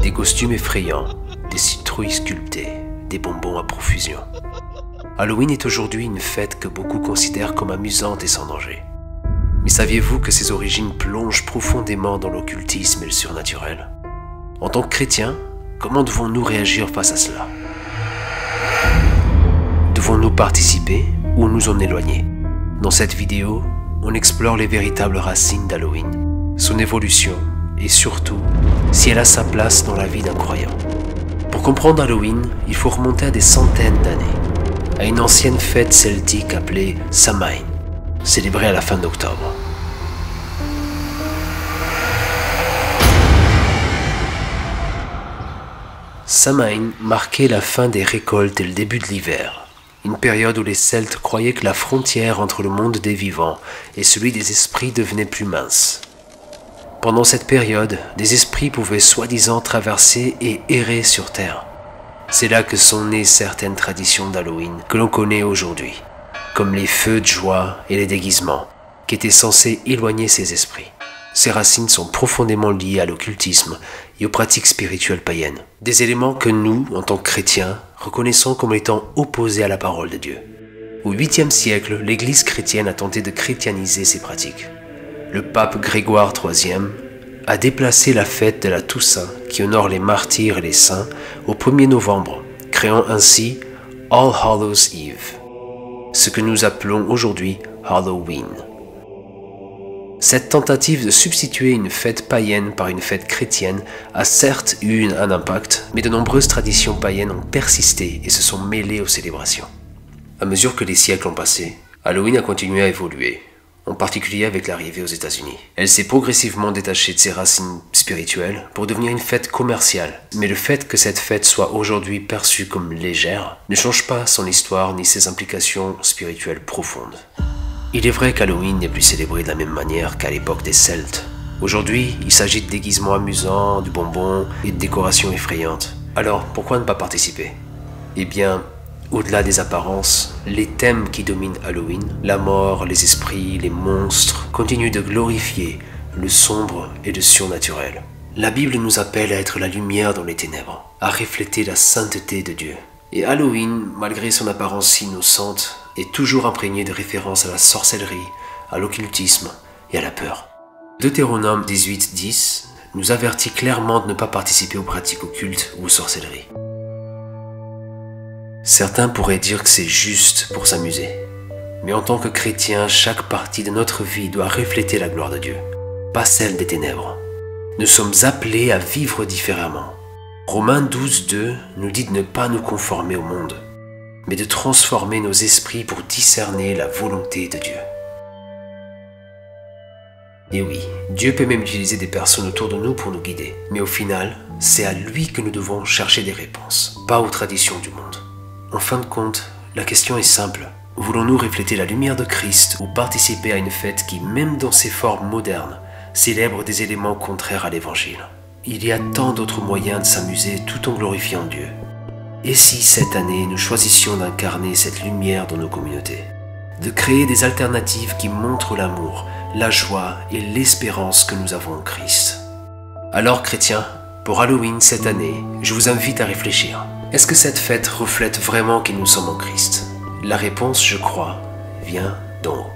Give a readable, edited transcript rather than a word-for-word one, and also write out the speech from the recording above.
Des costumes effrayants, des citrouilles sculptées, des bonbons à profusion. Halloween est aujourd'hui une fête que beaucoup considèrent comme amusante et sans danger. Mais saviez-vous que ses origines plongent profondément dans l'occultisme et le surnaturel? En tant que chrétiens, comment devons-nous réagir face à cela? Devons-nous participer ou nous en éloigner? Dans cette vidéo, on explore les véritables racines d'Halloween, son évolution et surtout, si elle a sa place dans la vie d'un croyant. Pour comprendre Halloween, il faut remonter à des centaines d'années, à une ancienne fête celtique appelée Samhain, célébrée à la fin d'octobre. Samhain marquait la fin des récoltes et le début de l'hiver, une période où les Celtes croyaient que la frontière entre le monde des vivants et celui des esprits devenait plus mince. Pendant cette période, des esprits pouvaient soi-disant traverser et errer sur Terre. C'est là que sont nées certaines traditions d'Halloween que l'on connaît aujourd'hui, comme les feux de joie et les déguisements, qui étaient censés éloigner ces esprits. Ces racines sont profondément liées à l'occultisme et aux pratiques spirituelles païennes. Des éléments que nous, en tant que chrétiens, reconnaissons comme étant opposés à la parole de Dieu. Au 8e siècle, l'Église chrétienne a tenté de chrétianiser ces pratiques. Le pape Grégoire III a déplacé la fête de la Toussaint, qui honore les martyrs et les saints, au 1er novembre, créant ainsi All Hallows Eve, ce que nous appelons aujourd'hui Halloween. Cette tentative de substituer une fête païenne par une fête chrétienne a certes eu un impact, mais de nombreuses traditions païennes ont persisté et se sont mêlées aux célébrations. À mesure que les siècles ont passé, Halloween a continué à évoluer, en particulier avec l'arrivée aux États-Unis. Elle s'est progressivement détachée de ses racines spirituelles pour devenir une fête commerciale. Mais le fait que cette fête soit aujourd'hui perçue comme légère ne change pas son histoire ni ses implications spirituelles profondes. Il est vrai qu'Halloween n'est plus célébré de la même manière qu'à l'époque des Celtes. Aujourd'hui, il s'agit de déguisements amusants, de bonbons et de décorations effrayantes. Alors, pourquoi ne pas participer? Eh bien, au-delà des apparences, les thèmes qui dominent Halloween, la mort, les esprits, les monstres, continuent de glorifier le sombre et le surnaturel. La Bible nous appelle à être la lumière dans les ténèbres, à refléter la sainteté de Dieu. Et Halloween, malgré son apparence innocente, est toujours imprégné de références à la sorcellerie, à l'occultisme et à la peur. Deutéronome 18:10 nous avertit clairement de ne pas participer aux pratiques occultes ou aux sorcelleries. Certains pourraient dire que c'est juste pour s'amuser. Mais en tant que chrétien, chaque partie de notre vie doit refléter la gloire de Dieu, pas celle des ténèbres. Nous sommes appelés à vivre différemment. Romains 12:2 nous dit de ne pas nous conformer au monde, mais de transformer nos esprits pour discerner la volonté de Dieu. Et oui, Dieu peut même utiliser des personnes autour de nous pour nous guider, mais au final, c'est à lui que nous devons chercher des réponses, pas aux traditions du monde. En fin de compte, la question est simple. Voulons-nous refléter la lumière de Christ ou participer à une fête qui, même dans ses formes modernes, célèbre des éléments contraires à l'Évangile? Il y a tant d'autres moyens de s'amuser tout en glorifiant Dieu. Et si cette année, nous choisissions d'incarner cette lumière dans nos communautés, de créer des alternatives qui montrent l'amour, la joie et l'espérance que nous avons en Christ? Alors, chrétiens, pour Halloween cette année, je vous invite à réfléchir. Est-ce que cette fête reflète vraiment qui nous sommes en Christ? La réponse, je crois, vient d'en haut.